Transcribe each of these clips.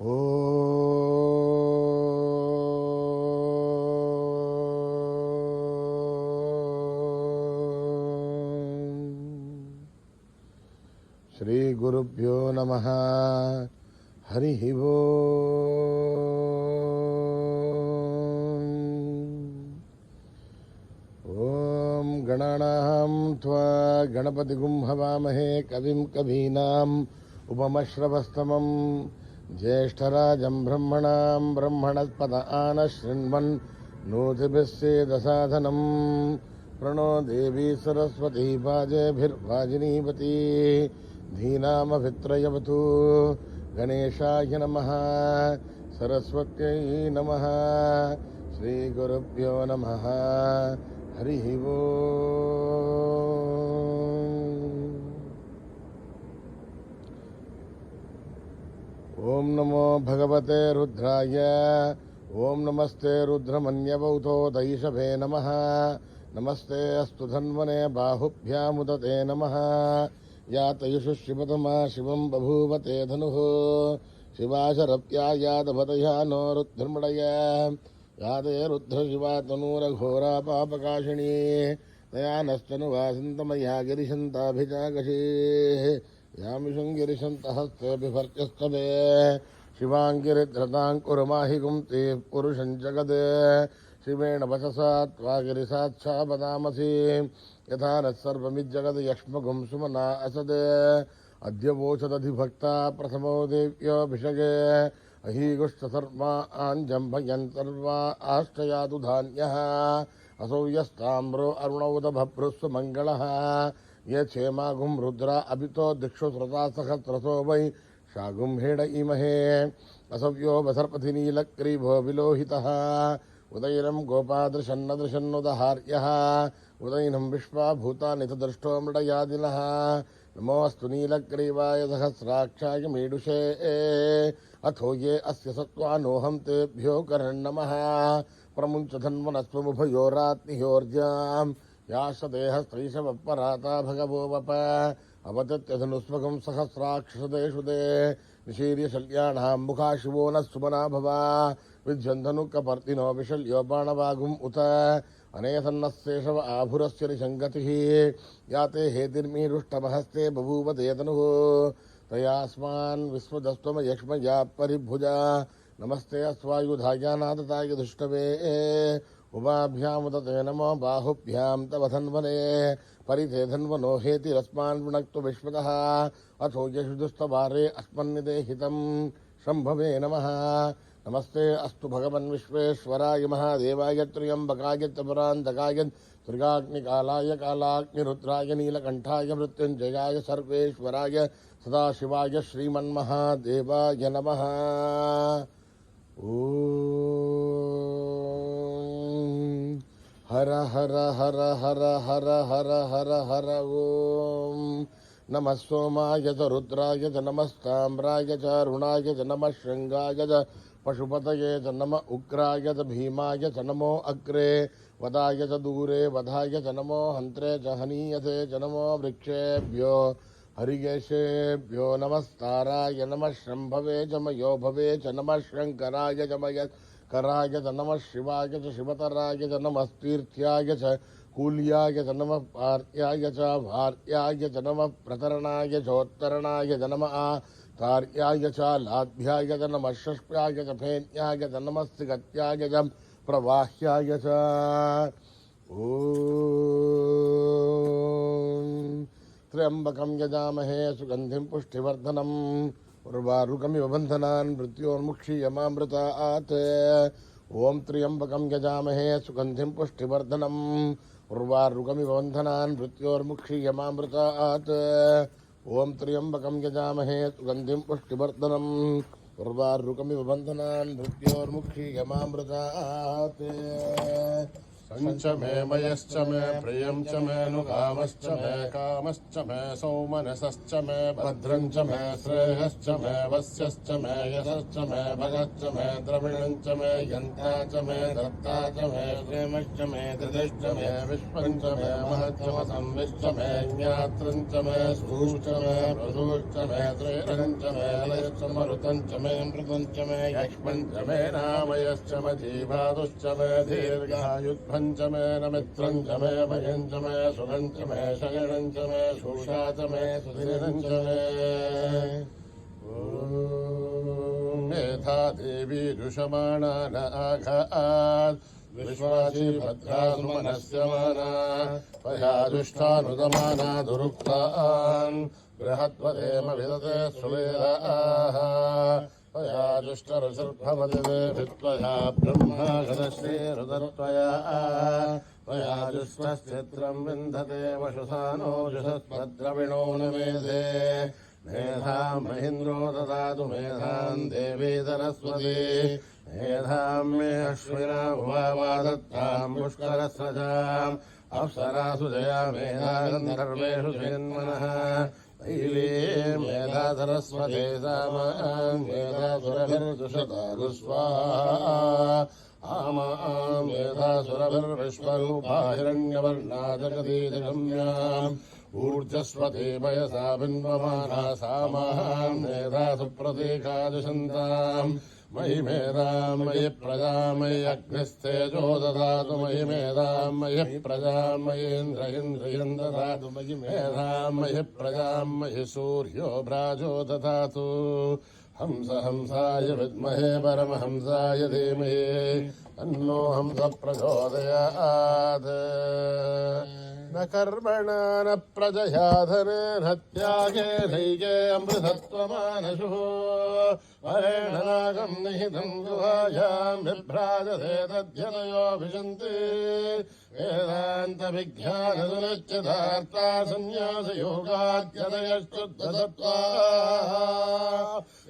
ఓ శ్రీ గురుభ్యో నమః. హరి ఓం గణానాం త్వా గణపతిగుం హవామహే కవిం కవీనాం ఉపమశ్రవస్తమం జ్యేష్ఠరాజం బ్రహ్మణాం బ్రహ్మణస్పద ఆనశృణ్వన్ నోతిభిస్సేదసాధనం ప్రణో దేవీ సరస్వతీ వాజేభిర్వాజినీవతి ధీనామభిత్రయవతు. గణేశాయ నమః, సరస్వత్యై నమః, శ్రీగురుభ్యో నమః. హరి ఓం నమో భగవతే రుద్రాయ. ఓం నమస్తే రుద్రమన్యవౌతో దైషభే నమః. నమస్తే అస్తు ధన్వనే బాహుభ్యాముదతే నమః. యా తయుషు శివతమా శివం బభూవతే ధనుః. శివాశరప్యాయాదభతయా నో రుద్రమృడయ. యాదే రుద్రశివా తనూరఘోరా పాపకాశినీ. దయానస్తనువాసింతమయా గిరిశంతాభిజాగశే. యామిషం గిరిశంతహస్తేభిభర్చస్తవే. శివాంగిరిధృతాంకురుమాహిగుం తే పురుషం జగద్. శివేణ వచసా త్వా గిరిసాక్షా వదామసి. యథా నర్వమిజ్జగద్ యక్ష్మగుం సుమనా అసద్. అద్యవోచదధిభక్తా ప్రథమో దేవ్యోభిషగే. అహీగుష్టసర్వా ఆంజంభయన్ సర్వా ఆశ్రయాదు ధాన్యః. అసౌ యస్తామ్రో అరుణౌదభభృస్సు మంగళః. ये क्षेमागुं रुद्रा अभितो दिक्षु श्रुता सहस्रसो वै शागुं हेड इमहे. असव्यो वसर्पथि नीलग्रीभो विलोहितः. उदयनं गोपादृशन्नदृशन्नुदहार्यः. उदयनं विश्वा भूतानि च दृष्टो मृडयादिनः. नमोऽस्तु नीलग्रीवाय सहस्राक्षाय मीडुषे. अथो ये अस्य सत्त्वानोऽहं तेभ्यो करन्नमः. प्रमुञ्चधन्वनस्त्वमुभयोरात्निह्योर्जाम्. याशदेहस्त्रीशवपराता भगवो वप. अवतत्यधनुस्वगं सहस्राक्षसदेषु दे. निशीर्य शल्याणां मुखा शिवो नः सुमना भवा. विध्यन्धनुकपर्तिनो विशल्यो बाणवागुम् उत. अनेसन्नस्येषव आभुरस्य निशङ्गतिः. याते हेतिर्मीरुष्टमहस्ते बभूव ते तनुः. तयास्मान् विस्मदस्त्वमयक्ष्मया परिभुजा. नमस्ते अस्वायुधायानादताय दुष्टवे. उभाभ्यामुदते नमो बाहुभ्यां तव धन्वने. परिते धन्वनो हेतिरस्मान् वृणक्तु विश्वतः. अथो यशुदुस्तवारे अस्मन्निदेहितं शम्भवे नमः. नमस्ते अस्तु भगवन् विश्वेश्वराय महादेवाय त्र्यम्बकाय त्रिपुरान्तकाय त्रिगाग्निकालाय कालाग्निरुद्राय नीलकण्ठाय मृत्युञ्जयाय सर्वेश्वराय सदाशिवाय श्रीमन्महादेवाय नमः. हर हर हर हर हर हर हर हर ओम. नमः सोमाय च रुद्राय च नमस्ताम्राय च अरुणाय च नमः शृंगाय च पशुपतये च नमः उग्राय च भीमाय च नमो अग्रे वदाय च दूरे वधाय च नमो हन्त्रे च हनीयते च नमो वृक्षेभ्यो हरिकेशेभ्यो नमस्ताराय नमः शम्भवे च मयो भवे च नमः शङ्कराय च मयस्कराय च नमः शिवाय च शिवतराय च नमस्तीर्थ्याय च कूल्याय च नमः पार्याय च भार्याय च नमः प्रतरणाय चोत्तरणाय च नमः तार्याय च लाभ्याय च नमः षष्प्याय च फेन्याय च नमः सिगत्याय च प्रवाह्याय च. त्र्यंबकं यजामहे सुगंधिं पुष्टिवर्धनम्. उर्वारुकमिव बन्धनान् मृत्योर्मुक्षीयमामृतात्. ओं त्र्यंबकं यजामहे सुगंधिं पुष्टिवर्धनम्. उर्वारुकमिव बन्धनान् मृत्योर्मुक्षीयमामृतात्. ओं त्र्यंबकं यजामहे सुगंधिं पुष्टिवर्धनम्. उर्वारुकमिव बन्धनान् मृत्योर्मुक्षीयमामृतात्. संच मे मयश्च मे प्रियं च मे नुकामश्च मे कामश्च मे सौमनसश्च मे भद्रं च मे श्रेयश्च मे वस्यश्च मे यशश्च मे भगश्च मे द्रविणं च मे यन्ता च मे दत्ता च मे प्रेमश्च मे धृतिश्च मे विश्वं च मे महच्च संविश्च मे ज्ञात्रं च मे सूश्च मे प्रसूश्च मे श्रेरं च मे लयश्च मरुतं च मे मृतं च मे यक्ष्मं च मे नामयश्च मे जीवादुश्च मे दीर्घायुध्वं च मे नमित्रं च मे भयं च मे सुखं च मे शयनं च मे शूषा च मे सुधीरं च मे मेधा देवी दुषमाणा न आघात् विश्वासी भद्रासु मनस्य माना त्वया दुष्टानुदमाना दुरुक्तान् बृहद्वदेम विदते सुवेदाः त्वया दुष्टरुचिर्भवति त्वया ब्रह्मा गदश्रीरुदत्वया त्वया दुष्टश्चित्रं विन्दते वशुसानो जुषस्मद्रविणो न मेधे मेधां महीन्द्रो ददातु मेधां देवी सरस्वती मेधां मे अश्विना भुवादत्तां पुष्करस्रजाम् अप्सरासु जया मेधा गन्धर्वेषु जन्मनः दैवी मेधा सरस्वती सामां मेधा सुरभिर्दुषतादु स्वाहा आमां मेधा सुरभिर्विश्वरूपा हिरण्यवर्णा जगदीजगम्याम् ऊर्जस्वती वयसा बिन्वमाना सामां मेधा सुप्रतीकादिशन्ताम् मयि मेधां मयि प्रजां मयि अग्निस्तेजो ददातु मयि मेधां मयि प्रजां मयीन्द्र इन्द्रियं ददातु मयि मेधां मयि प्रजां मयि सूर्यो भ्राजो ददातु हंस हंसाय विद्महे परमहंसाय धीमहि तन्नो हंस प्रचोदयात् न कर्मणा न प्रजया धनेन त्यागेनैके अमृतत्वमानशुः वरेण नागं निहितं गुहायां बिभ्राजते तद्यतयो विशन्ति वेदान्तविज्ञानसुनिश्चितार्था संन्यासयोगाद्यतयश्चुद्धसत्त्वाः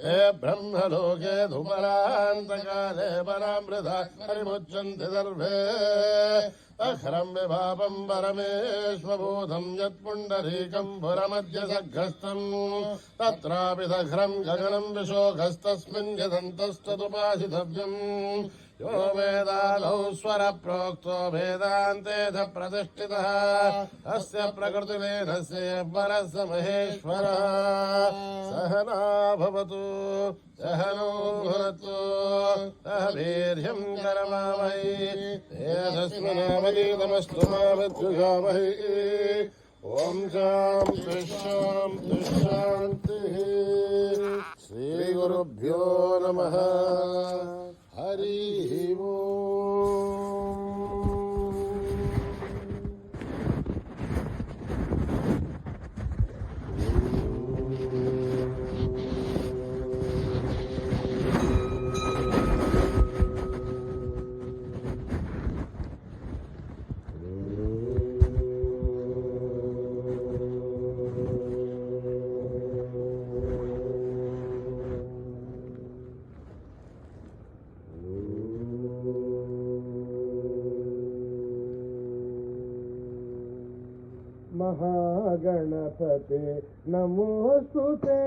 हे ब्रह्मलोके धुपरान्तकाले परामृता परिमुच्यन्ति सर्वे अखरं विभापं परमेश्वभूतं यत्पुण्डरीकं पुरमद्य सघ्रस्थम् तत्रापि सघ्रं गगनं विशोकस्तस्मिन् यदन्तस्तदुपासितव्यम् यो वेदादौ स्वरप्रोक्तो वेदान्ते च प्रतिष्ठितः अस्य प्रकृतिलेनस्य परस्य महेश्वरः सहना भवतु सहनो भुनक्तु सह वीर्यं करवावहै तेजस्विनावधीतमस्तु मा विद्विषावहै ॐ शान्ति शान्ति शान्तिः श्रीगुरुभ्यो नमः हरिः ओम् महागणपते नमोस्तुते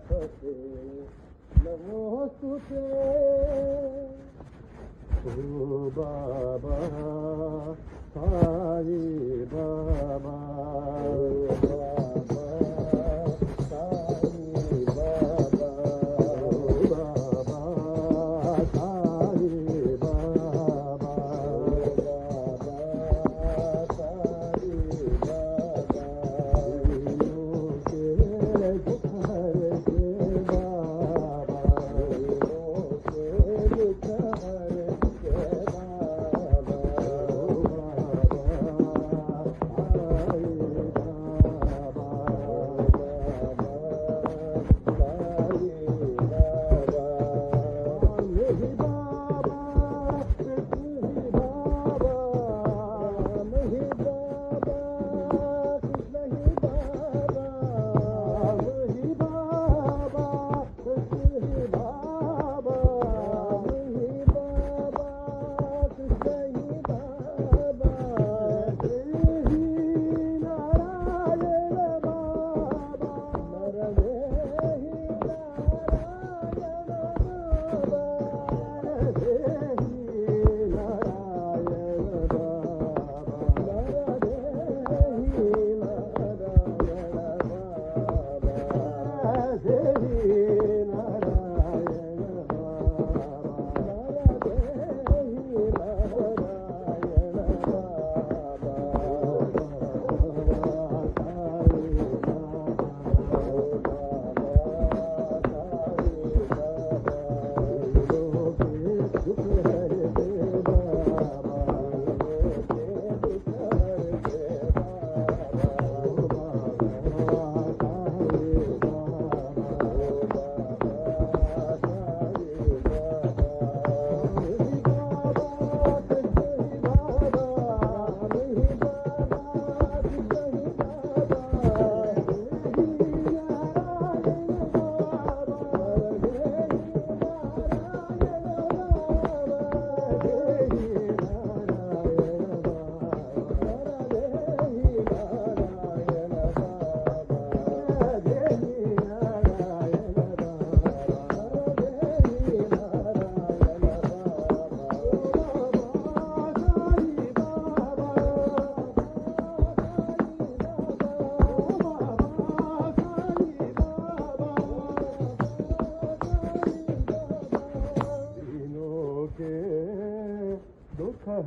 पते नमोस्तुते ओ बाबा साई बाबा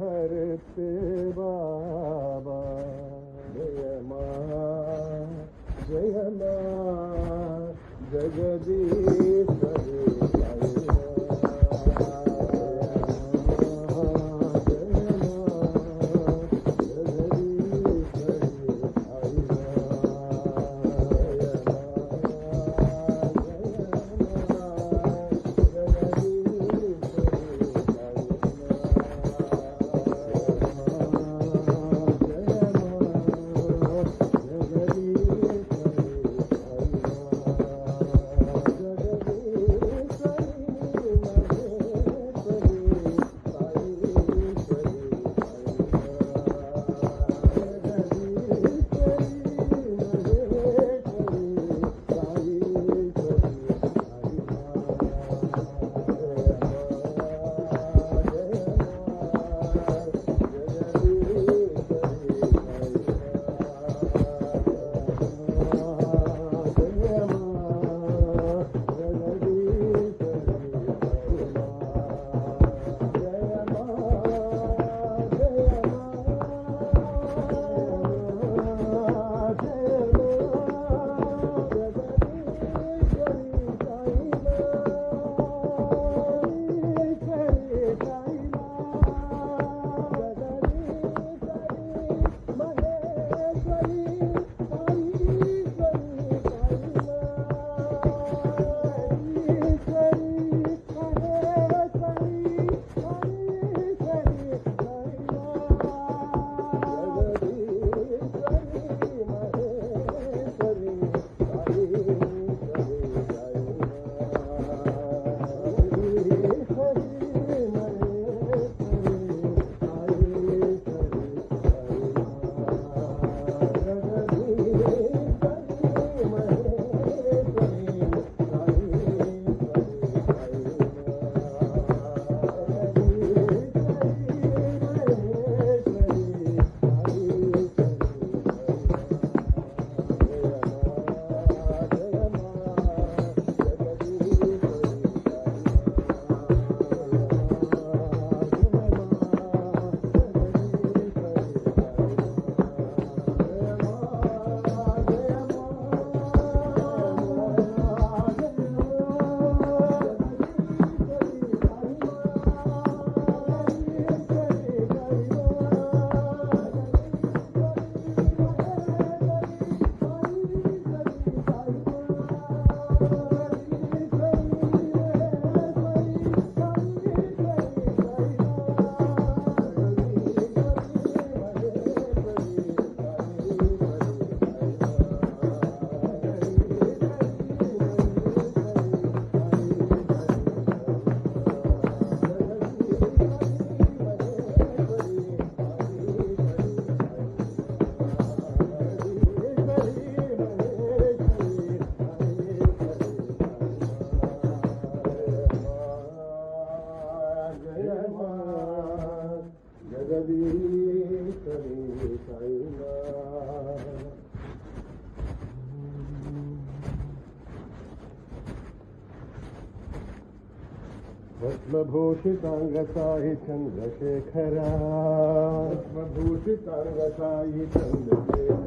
हरते बाबा जय मां जगदीश्वरी పద్మభూషితాంగసాయి చంద్రశేఖరా పద్మభూషితాంగసాయి చంద్రశేఖరా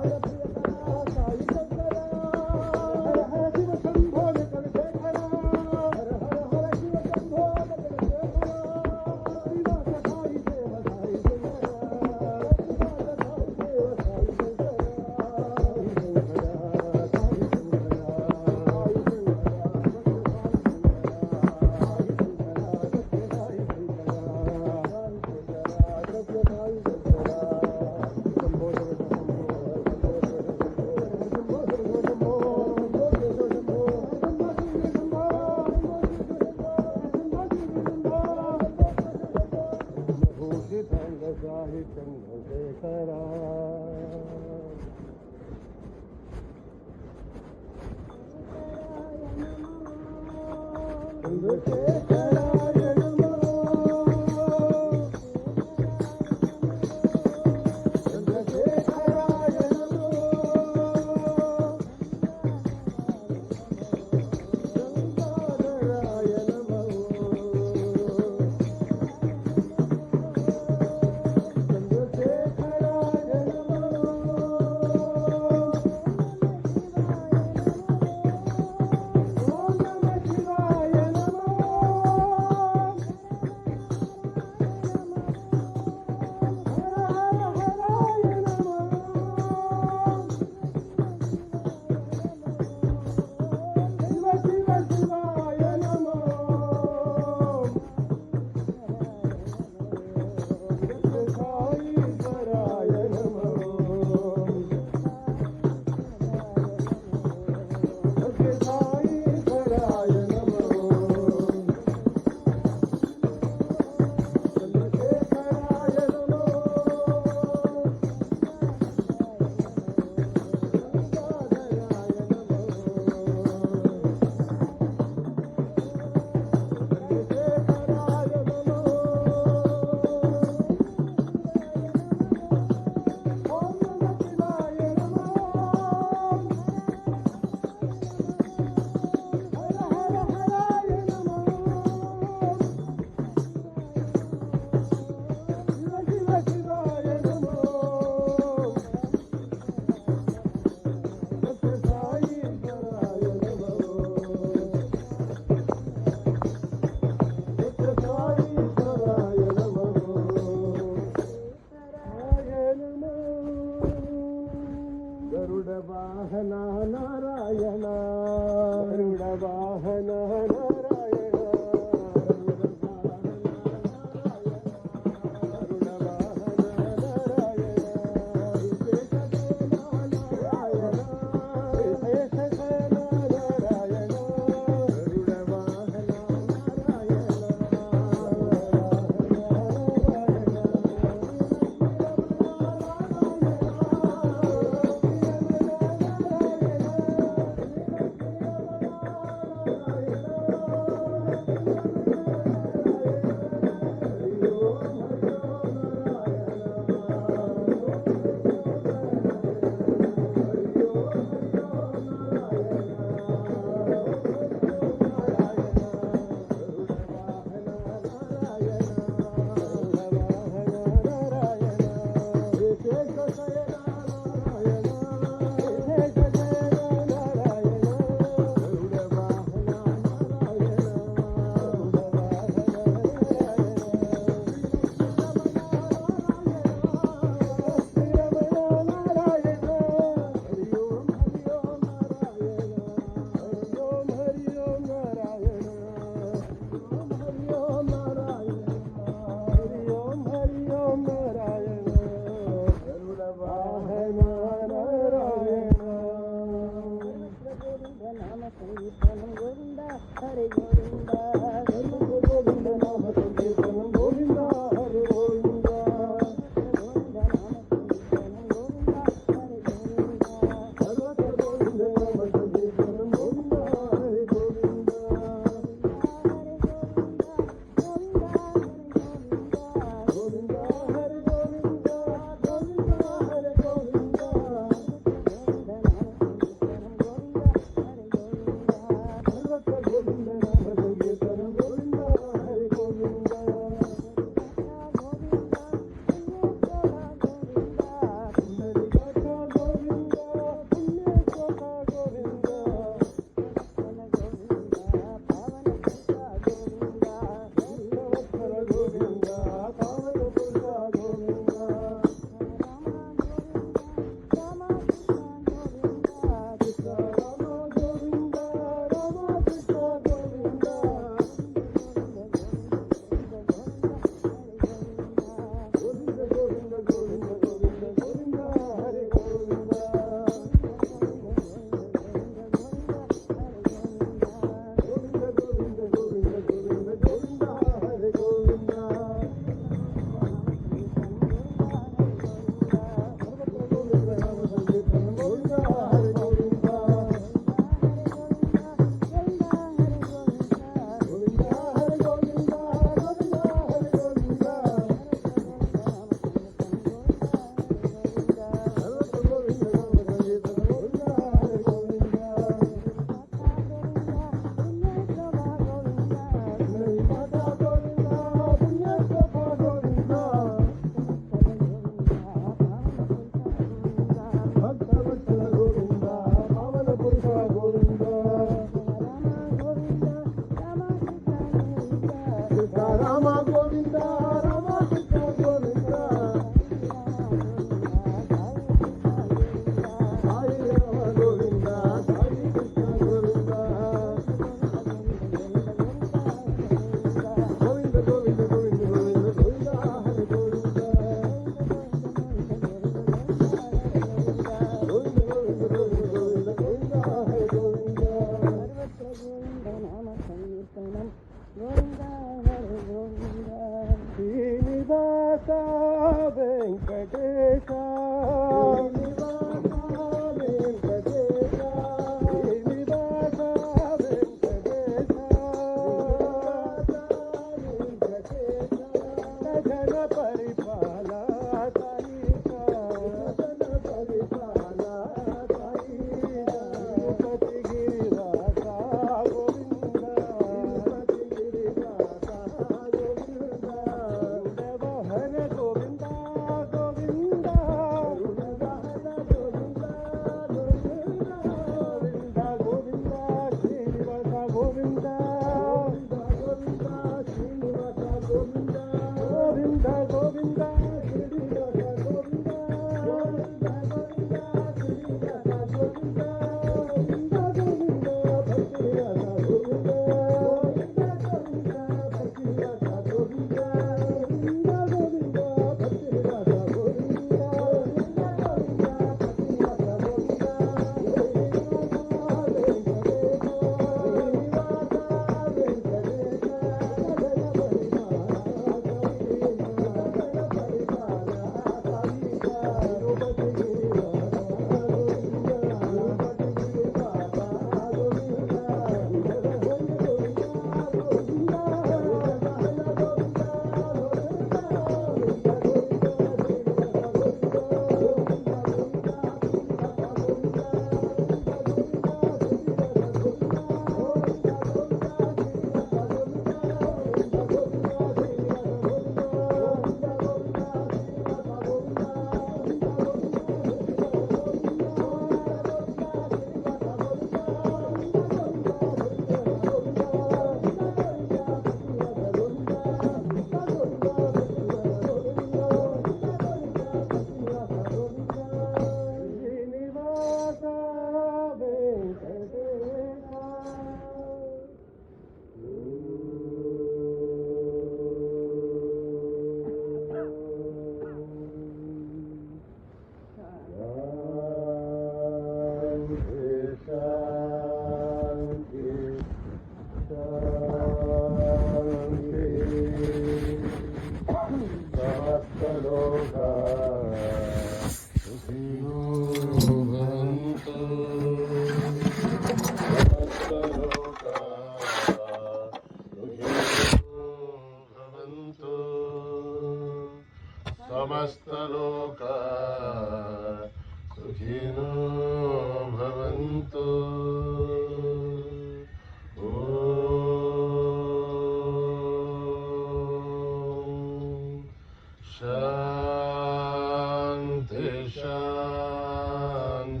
शांति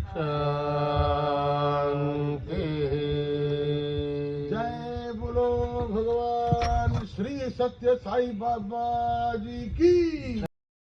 शांति। जय बोलो भगवान श्री सत्य साई बाबा जी की।